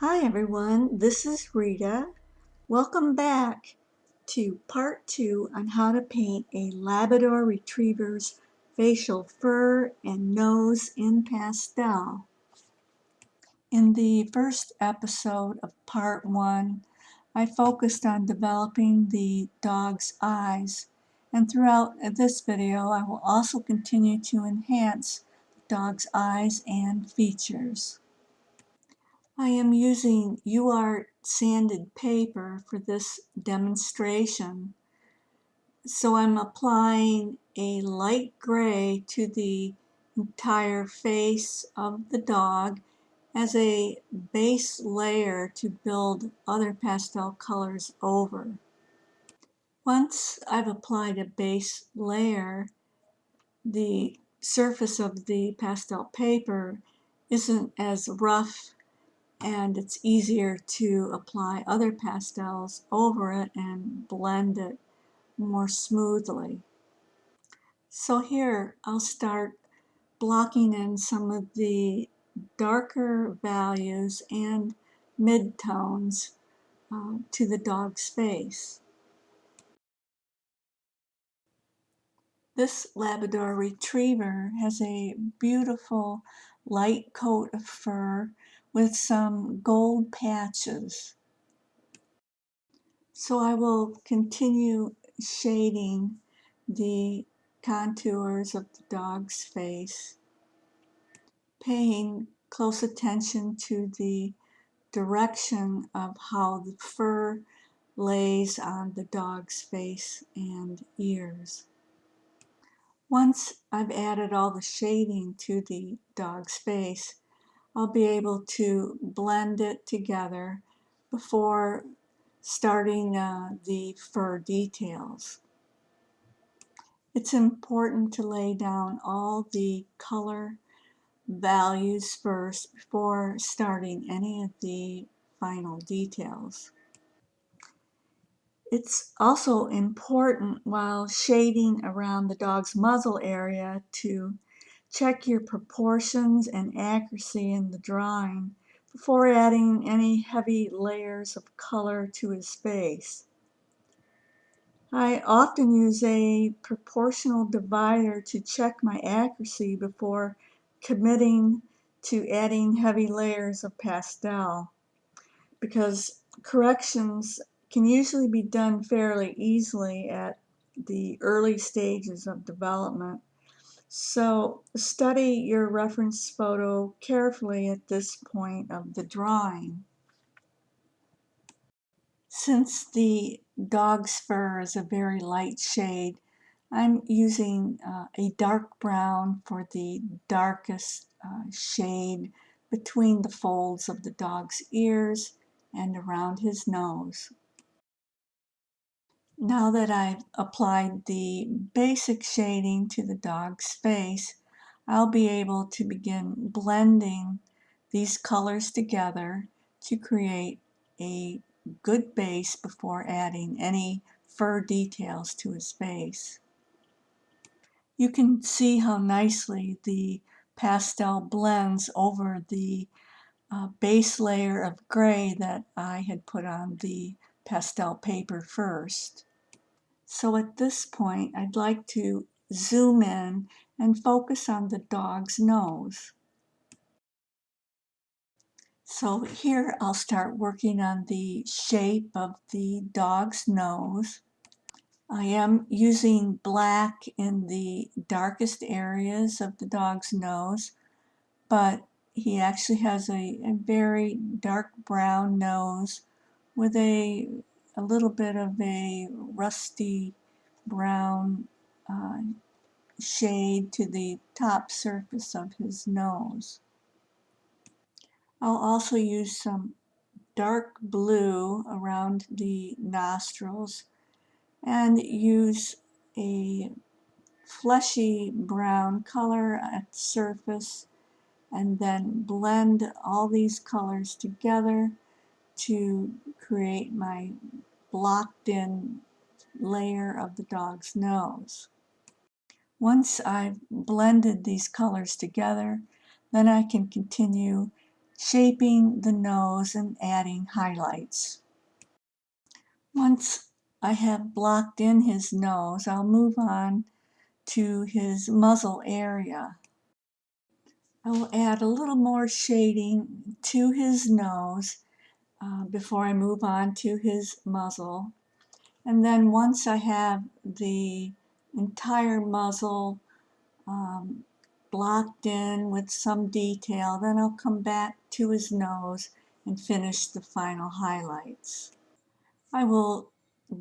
Hi everyone, this is Rita. Welcome back to part 2 on how to paint a Labrador Retriever's facial fur and nose in pastel. In the first episode of part 1, I focused on developing the dog's eyes, and throughout this video I will also continue to enhance the dog's eyes and features. I am using Uart sanded paper for this demonstration. So I'm applying a light gray to the entire face of the dog as a base layer to build other pastel colors over. Once I've applied a base layer, the surface of the pastel paper isn't as rough and it's easier to apply other pastels over it and blend it more smoothly. So here I'll start blocking in some of the darker values and midtones to the dog's face. This Labrador Retriever has a beautiful light coat of fur with some gold patches. So I will continue shading the contours of the dog's face, paying close attention to the direction of how the fur lays on the dog's face and ears. Once I've added all the shading to the dog's face, I'll be able to blend it together before starting the fur details. It's important to lay down all the color values first before starting any of the final details. It's also important while shading around the dog's muzzle area to check your proportions and accuracy in the drawing before adding any heavy layers of color to his face. I often use a proportional divider to check my accuracy before committing to adding heavy layers of pastel, because corrections can usually be done fairly easily at the early stages of development. So study your reference photo carefully at this point of the drawing. Since the dog's fur is a very light shade, I'm using a dark brown for the darkest shade between the folds of the dog's ears and around his nose. Now that I've applied the basic shading to the dog's face, I'll be able to begin blending these colors together to create a good base before adding any fur details to his face. You can see how nicely the pastel blends over the base layer of gray that I had put on the pastel paper first. So at this point, I'd like to zoom in and focus on the dog's nose. So here I'll start working on the shape of the dog's nose. I am using black in the darkest areas of the dog's nose, but he actually has a very dark brown nose with a little bit of a rusty brown shade to the top surface of his nose. I'll also use some dark blue around the nostrils and use a fleshy brown color at the surface and then blend all these colors together to create my blocked in layer of the dog's nose. Once I've blended these colors together, then I can continue shaping the nose and adding highlights. Once I have blocked in his nose, I'll move on to his muzzle area. I will add a little more shading to his nose before I move on to his muzzle. And then once I have the entire muzzle blocked in with some detail, then I'll come back to his nose and finish the final highlights. I will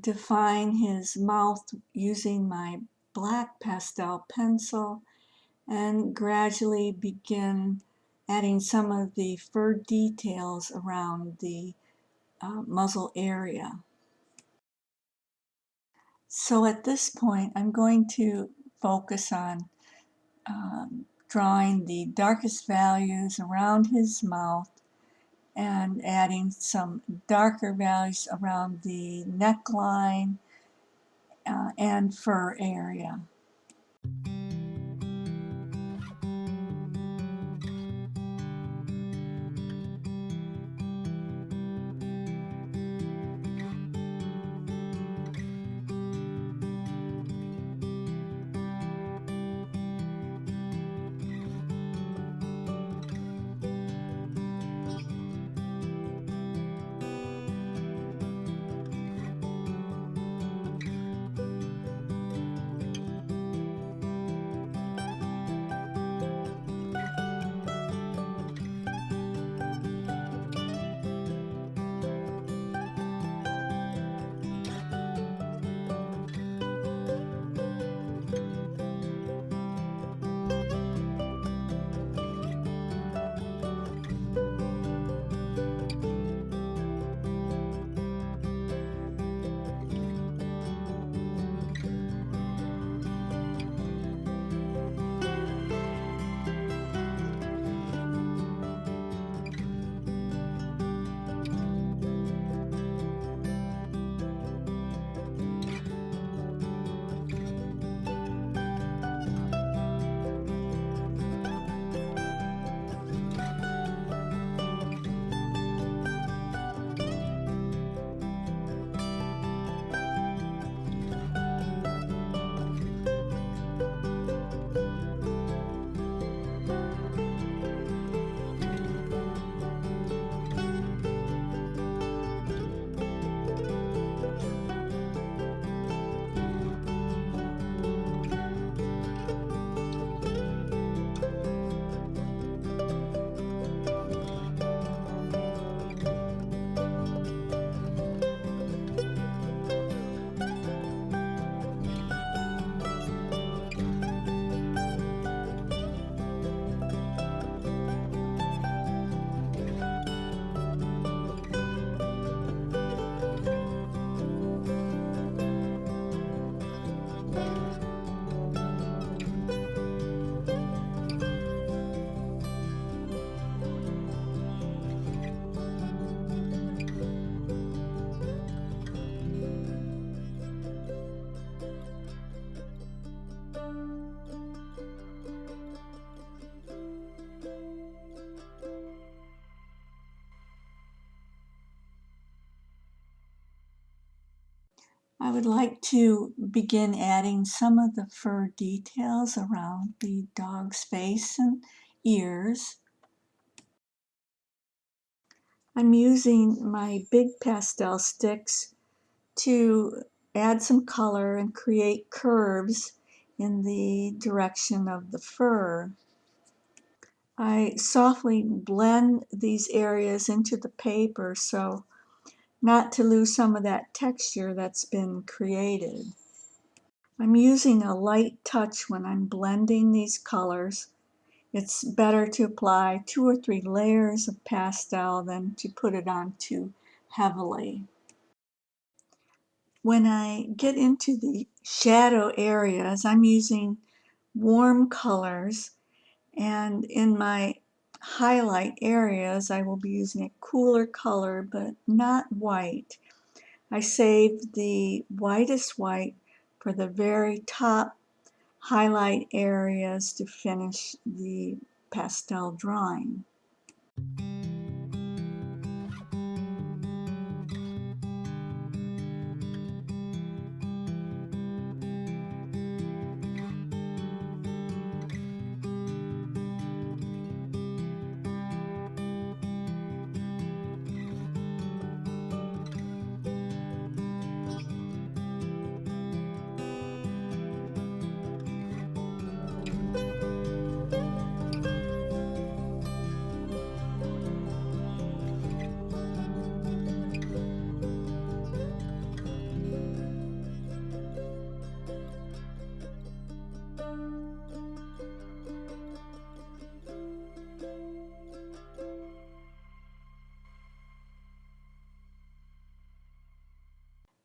define his mouth using my black pastel pencil and gradually begin adding some of the fur details around the muzzle area. So at this point, I'm going to focus on drawing the darkest values around his mouth and adding some darker values around the neckline and fur area. I would like to begin adding some of the fur details around the dog's face and ears. I'm using my big pastel sticks to add some color and create curves in the direction of the fur. I softly blend these areas into the paper so not to lose some of that texture that's been created. I'm using a light touch when I'm blending these colors. It's better to apply 2 or 3 layers of pastel than to put it on too heavily. When I get into the shadow areas, I'm using warm colors, and in my highlight areas, I will be using a cooler color, but not white. I saved the whitest white for the very top highlight areas to finish the pastel drawing.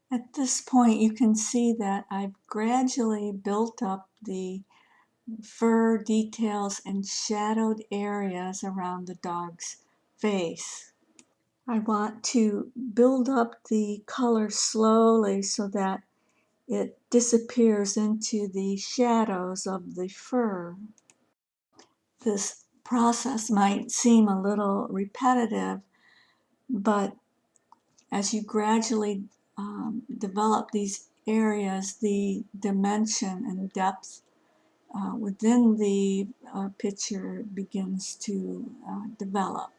At this point, you can see that I've gradually built up the fur details and shadowed areas around the dog's face. I want to build up the color slowly so that it disappears into the shadows of the fur. This process might seem a little repetitive, but as you gradually develop these areas, the dimension and depth within the picture begins to develop.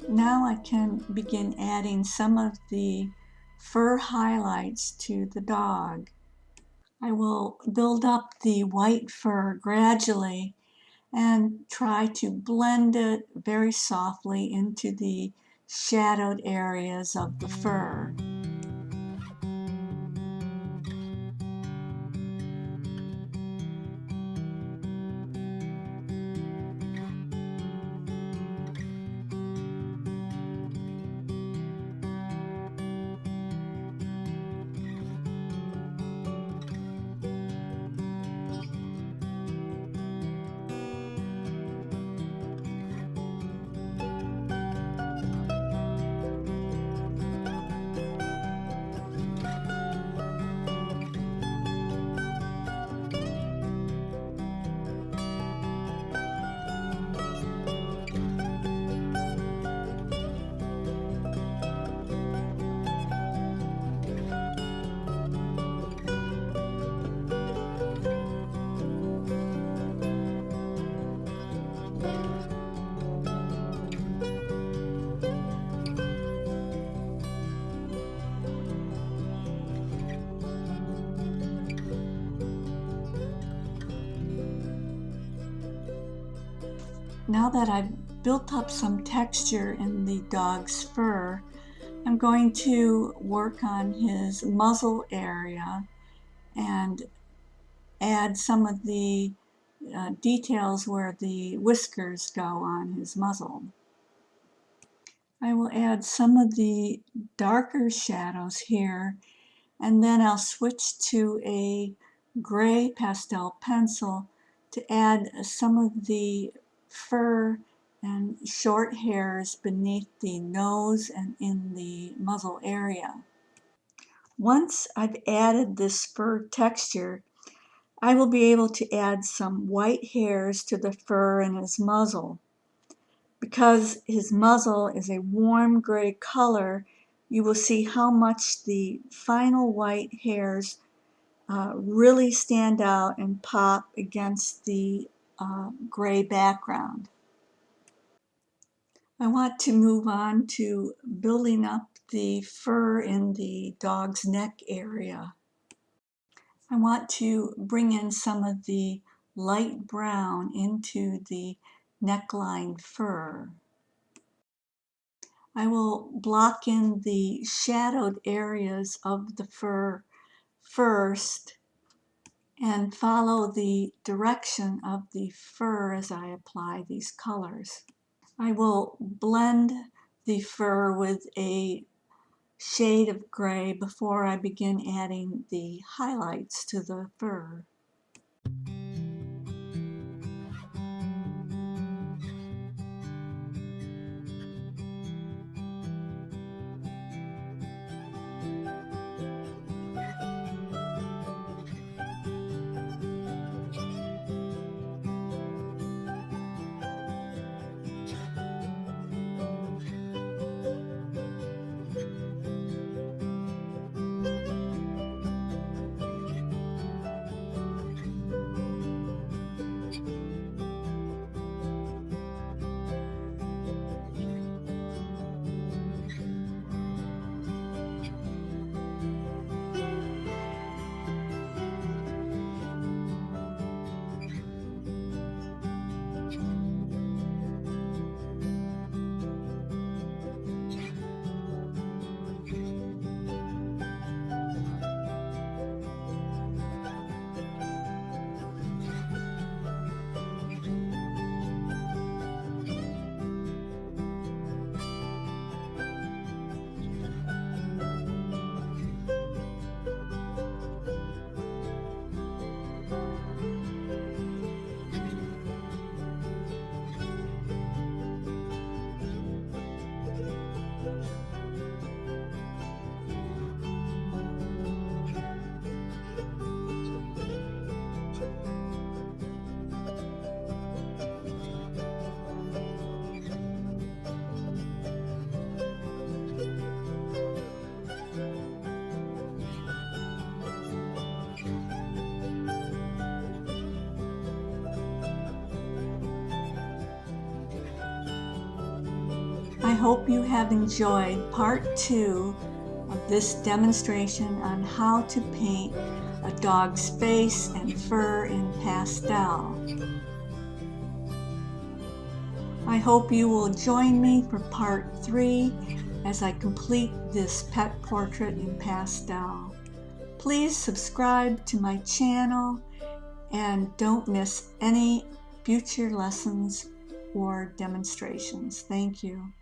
Now I can begin adding some of the fur highlights to the dog. I will build up the white fur gradually and try to blend it very softly into the shadowed areas of the fur. Now that I've built up some texture in the dog's fur, I'm going to work on his muzzle area and add some of the details where the whiskers go on his muzzle. I will add some of the darker shadows here, and then I'll switch to a gray pastel pencil to add some of the fur and short hairs beneath the nose and in the muzzle area. Once I've added this fur texture, I will be able to add some white hairs to the fur in his muzzle. Because his muzzle is a warm gray color, you will see how much the final white hairs really stand out and pop against the gray background. I want to move on to building up the fur in the dog's neck area. I want to bring in some of the light brown into the neckline fur. I will block in the shadowed areas of the fur first and follow the direction of the fur as I apply these colors. I will blend the fur with a shade of gray before I begin adding the highlights to the fur. I hope you have enjoyed part 2 of this demonstration on how to paint a dog's face and fur in pastel. I hope you will join me for part 3 as I complete this pet portrait in pastel. Please subscribe to my channel and don't miss any future lessons or demonstrations. Thank you.